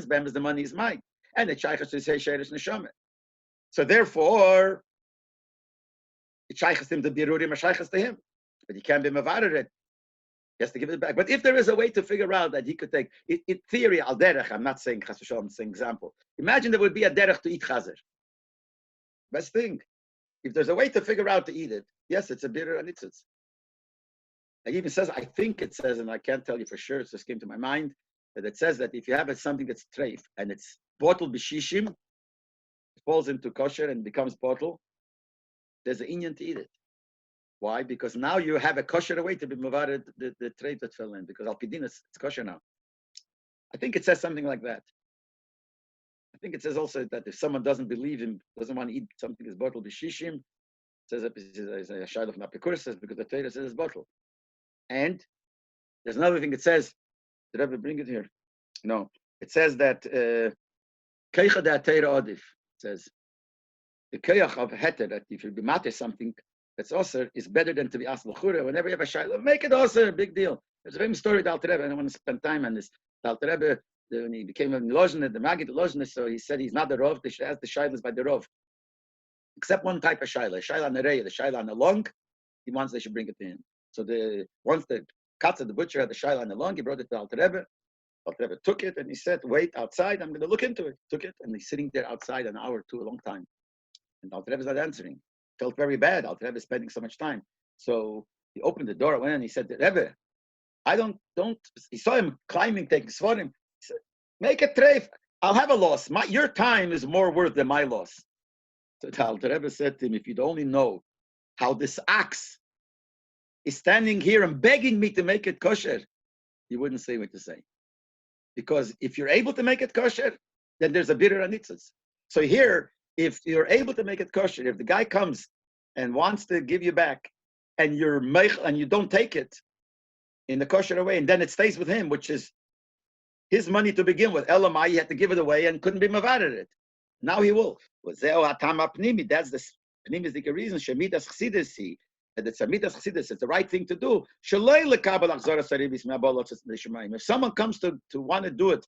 Ben the money is mine, and the Shaykhs is Sheirish Neshama. So therefore, it Shaykhs him to Birurim, or Shaykhs to him. But he can't be Mavarer it. He has to give it back. But if there is a way to figure out that he could take, in theory, al derech, I'm not saying Chas v'shalom, I'm saying example. Imagine there would be a derech to eat chazer. Best thing. If there's a way to figure out to eat it, yes, it's a bitter and it's. It even says, I think it says, and I can't tell you for sure, it just came to my mind, that it says that if you have something that's treif and it's bottled b'shishim, it falls into kosher and becomes bottle, there's an inyan to eat it. Why? Because now you have a kosher way to be mavared the treif that fell in, because al-pidin it's kosher now. I think it says something like that. I think it says also that if someone doesn't believe him, doesn't want to eat something that's bottled b'shishim, it says that it's a shayla from Apikuris says because the Torah says it's bottled. And there's another thing it says, did I ever bring it here? No. It says that Keicha de Atera Odif says the Keich of Heter, that if you be matter something that's also is better than to be asked l'chure. Whenever you have a shayla, make it also a big deal. There's a famous story of the Alter Rebbe. I don't want to spend time on this. The Alter Rebbe, when he became a Lozhner, the Magid Lozhner, so he said he's not the Rov, they should ask the shaylas by the Rov. Except one type of shayla on the Reya, the shayla on the long, he wants they should bring it to him. So once the Katza, the butcher, had the shayla on the long, he brought it to the Alter Rebbe. Alter Rebbe took it and he said, wait outside, I'm going to look into it. Took it and he's sitting there outside an hour or two, a long time. And Alter Rebbe's not answering. Felt very bad. Alter Rebbe is spending so much time. So he opened the door, went and he said, Rebbe, I don't, he saw him climbing, taking svarim. He said, make a treif. I'll have a loss. Your time is more worth than my loss. So the Alter Rebbe said to him, if you'd only know how this ox is standing here and begging me to make it kosher, you wouldn't say what to say. Because if you're able to make it kosher, then there's a bitter anitzas. So here, if you're able to make it kosher, if the guy comes and wants to give you back, and you don't take it in the kosher way, and then it stays with him, which is his money to begin with. Elamai, he had to give it away and couldn't be mavared it. Now he will. That's the pnimistic reason. Shemidas chsidisi. That it's Amidas Chassidus, it's the right thing to do. If someone comes to want to do it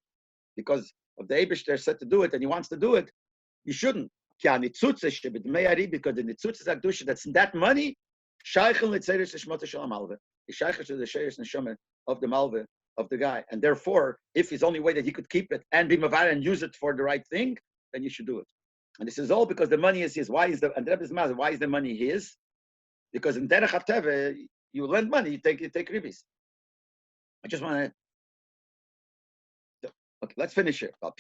because of the Eibush they're set to do it and he wants to do it, you shouldn't. Because the Nitzutz is Akdusha, that's that money, Shaykhel Nitzeres Neshmata Shalom Malve. The Shaykhel is the Sheres Neshama of the Malve, of the guy. And therefore, if his only way that he could keep it and be Mavar and use it for the right thing, then you should do it. And this is all because the money is his. Why is the money his? Because in Derech HaTeve, you lend money, you take ribis. I just want to. Okay, let's finish it. And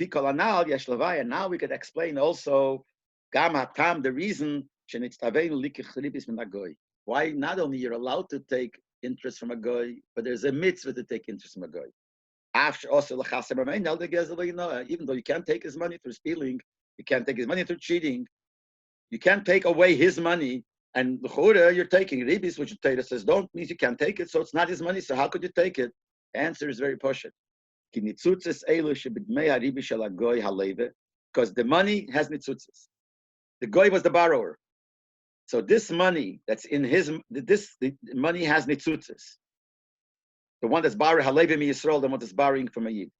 now we could explain also the reason why not only you're allowed to take interest from a goy, but there's a mitzvah to take interest from a goy. Even though you can't take his money through stealing, you can't take his money through cheating, you can't take away his money. And l'chura, you're taking ribis, which the Torah says don't, means you can't take it, so it's not his money, so how could you take it? The answer is very poshut. Because the money has nitzutzes. The goy was the borrower. So this money that's in the money has nitzutzes. The one that's borrowing, Halevi mi Yisrael, the one that's borrowing from a Yid.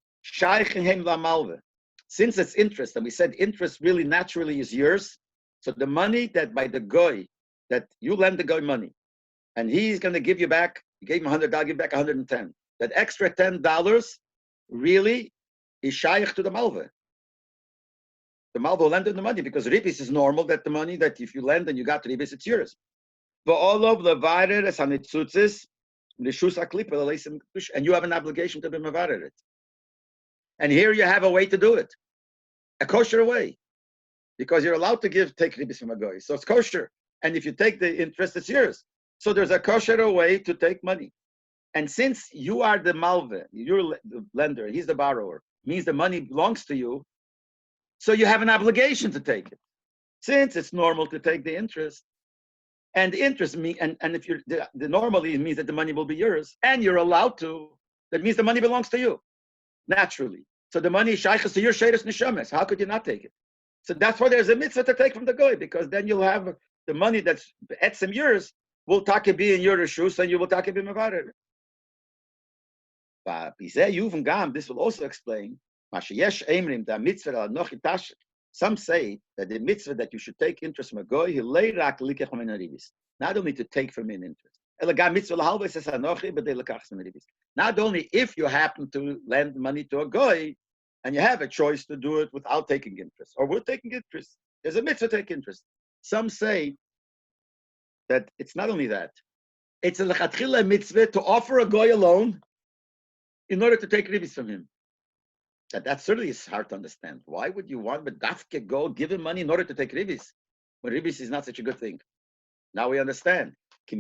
Since it's interest, and we said interest really naturally is yours, so the money that by the goy, that you lend the guy money, and he's going to give you back, you gave him $100, give back 110. That extra $10 really is shaykh to the malva. The malva will lend him the money because ribis is normal, that the money that if you lend and you got ribis, it's yours. But all of the vayres and itzutzis, and you have an obligation to be mavarer it. And here you have a way to do it, a kosher way, because you're allowed to take ribis from a guy, so it's kosher. And if you take the interest, it's yours. So there's a kosher way to take money. And since you are the malve, you're the lender, he's the borrower, means the money belongs to you, so you have an obligation to take it. Since it's normal to take the interest, and the interest and if you're the normally means that the money will be yours, and you're allowed to, that means the money belongs to you, naturally. So the money is shaykhs to your sheiros neshames. How could you not take it? So that's why there's a mitzvah to take from the goy, because then you'll have the money that's etzem yours will take be in your shoes, and you will take be mevarer. But this will also explain. Some say that the mitzvah that you should take interest from a goy, not only to take from an interest. Not only if you happen to lend money to a goy, and you have a choice to do it without taking interest, or with taking interest. There's a mitzvah to take interest. Some say that it's not only that. It's a lechatchila mitzvah to offer a goy a loan in order to take ribis from him. That certainly is hard to understand. Why would you want Bedafke go give him money in order to take ribis? When ribis is not such a good thing. Now we understand. If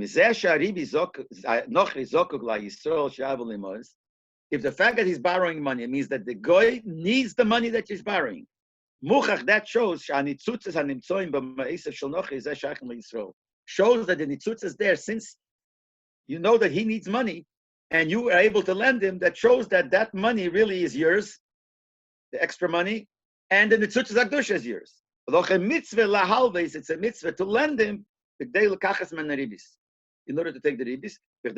the fact that he's borrowing money means that the goy needs the money that he's borrowing, that shows shows that the nitzutz is there since you know that he needs money and you are able to lend him. That shows that that money really is yours, the extra money, and the nitzutz akdusha is yours. It's a mitzvah to lend him in order to take the ribis. In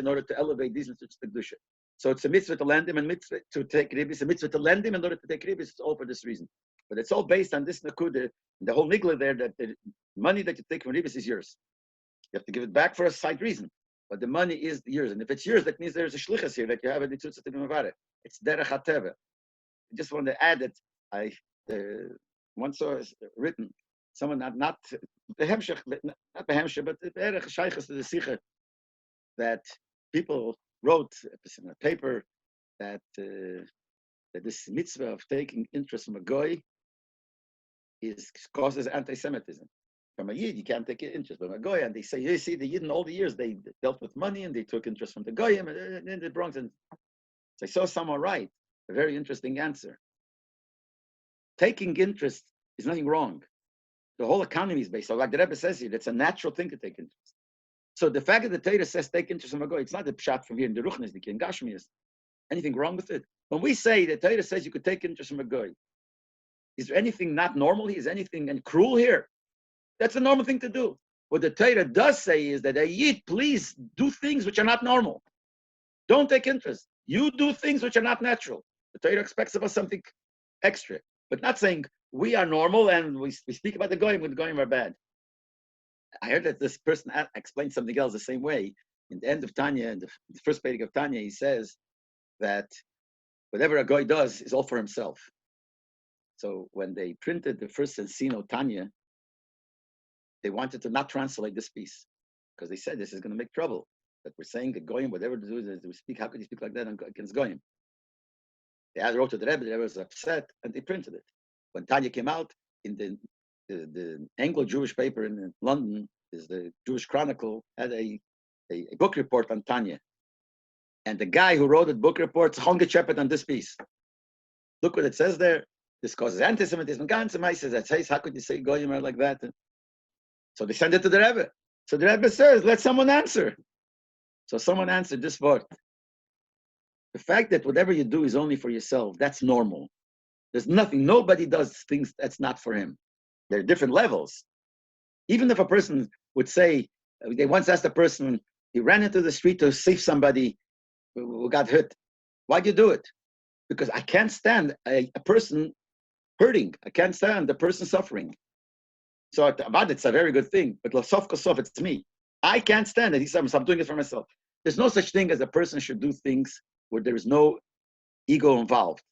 order to elevate these nitzutz akdusha. So it's a mitzvah to lend him and mitzvah to take ribis. A mitzvah to lend him in order to take ribis. It's all for this reason. But it's all based on this nakuda, the whole nigla there, that the money that you take from ribis is yours. You have to give it back for a side reason. But the money is yours. And if it's yours, that means there's a shlichus here that you have a nitzutz to mavare. It's derech hateva. I just want to add that I once saw written, someone not behemshech, not behemshech, but derech shaychus to the sicha, that people wrote in a paper that that this mitzvah of taking interest from a goy causes anti-Semitism. From a yid, you can't take interest from a goy, and they say, you see, the yid in all the years they dealt with money and they took interest from the goyim, and then the Bronx. And so I saw someone write a very interesting answer. Taking interest is nothing wrong. The whole economy is based on, like the Rebbe says here, it's a natural thing to take interest. So the fact that the Torah says take interest from a goy, it's not the pshat from here in the Ruchnis, the in Gashmias. Anything wrong with it? When we say the Torah says you could take interest from a goy, is there anything not normal? Is anything and cruel here? That's a normal thing to do. What the Torah does say is that a yid, please do things which are not normal. Don't take interest. You do things which are not natural. The Torah expects of us something extra, but not saying we are normal and we speak about the goyim when the goyim are bad. I heard that this person explained something else the same way. In the end of Tanya, in the first page of Tanya, he says that whatever a goy does is all for himself. So when they printed the first Encino Tanya, they wanted to not translate this piece because they said this is going to make trouble. That we're saying that goyim, whatever to do is we speak. How could you speak like that against goyim? They wrote to the Rebbe was upset, and they printed it. When Tanya came out in the Anglo-Jewish paper in London, is the Jewish Chronicle, had a book report on Tanya, and the guy who wrote the book report hung a shepherd on this piece. Look what it says there. This causes anti-Semitism. That says, how could you say goyim are like that? So they send it to the Rebbe. So the Rebbe says, let someone answer. So someone answered this word. The fact that whatever you do is only for yourself, that's normal. There's nothing, nobody does things that's not for him. There are different levels. Even if a person would say, they once asked a person, he ran into the street to save somebody who got hurt. Why'd you do it? Because I can't stand a person hurting. I can't stand the person suffering. So about it's a very good thing, but Lasof Kosof, it's me. I can't stand it. He said, I'm doing it for myself. There's no such thing as a person should do things where there is no ego involved.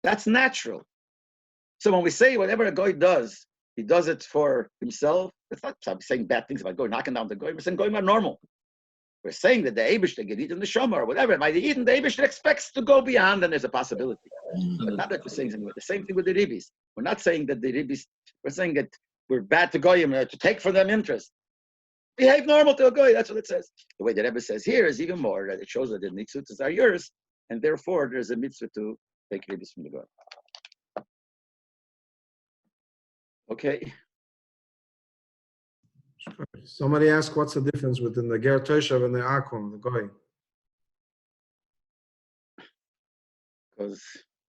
That's natural. So when we say whatever a goy does, he does it for himself. It's not saying bad things about going knocking down the goy. We're saying going are normal. We're saying that the Eibush, they get eaten the Shomer or whatever. By the eaten, the Eibush expects to go beyond, and there's a possibility. But not that we're saying something. The same thing with the Ribis. We're not saying that the Ribis, we're saying that we're bad to goyim, to take from them interest. Behave normal to a goy, that's what it says. The way the Rebbe says here is even more, that it shows that the nitzutzes are yours, and therefore there's a mitzvah to take ribis from the goy. Okay. Sure. Somebody asked what's the difference between the Ger Toshav and the Akum, the goy? Because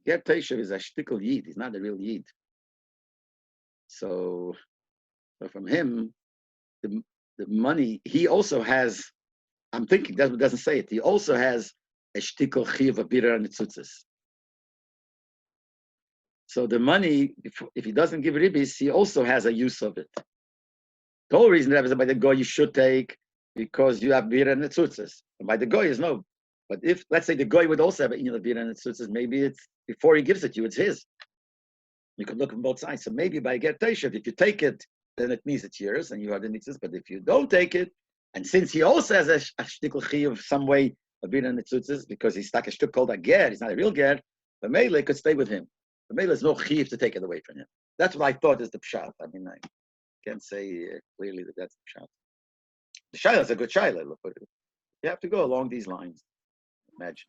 Ger Toshav is a shtickle yid, he's not a real yid. So So from him, the money, he also has, I'm thinking, that doesn't say it, he also has a shtickle chiv of bira and tzutzis. So the money, if he doesn't give ribis, he also has a use of it. The whole reason that is by the goy you should take because you have bira and tzutzis. And by the goy is no. But if, let's say, the goy would also have a bira and tzutzis, maybe it's, before he gives it to you, it's his. You could look from both sides. So maybe by get teshuv, if you take it, then it means it's yours and you are the mitzvahs. But if you don't take it, and since he also has a shtickl chiyuv some way of being in the tzutzis, because he's stuck a shtuk called a ger, he's not a real ger, the meile could stay with him. The meile is no chiyuv to take it away from him. That's what I thought is the pshat. I mean, I can't say clearly that that's the pshat. The shaila is a good shaila. You have to go along these lines. Imagine.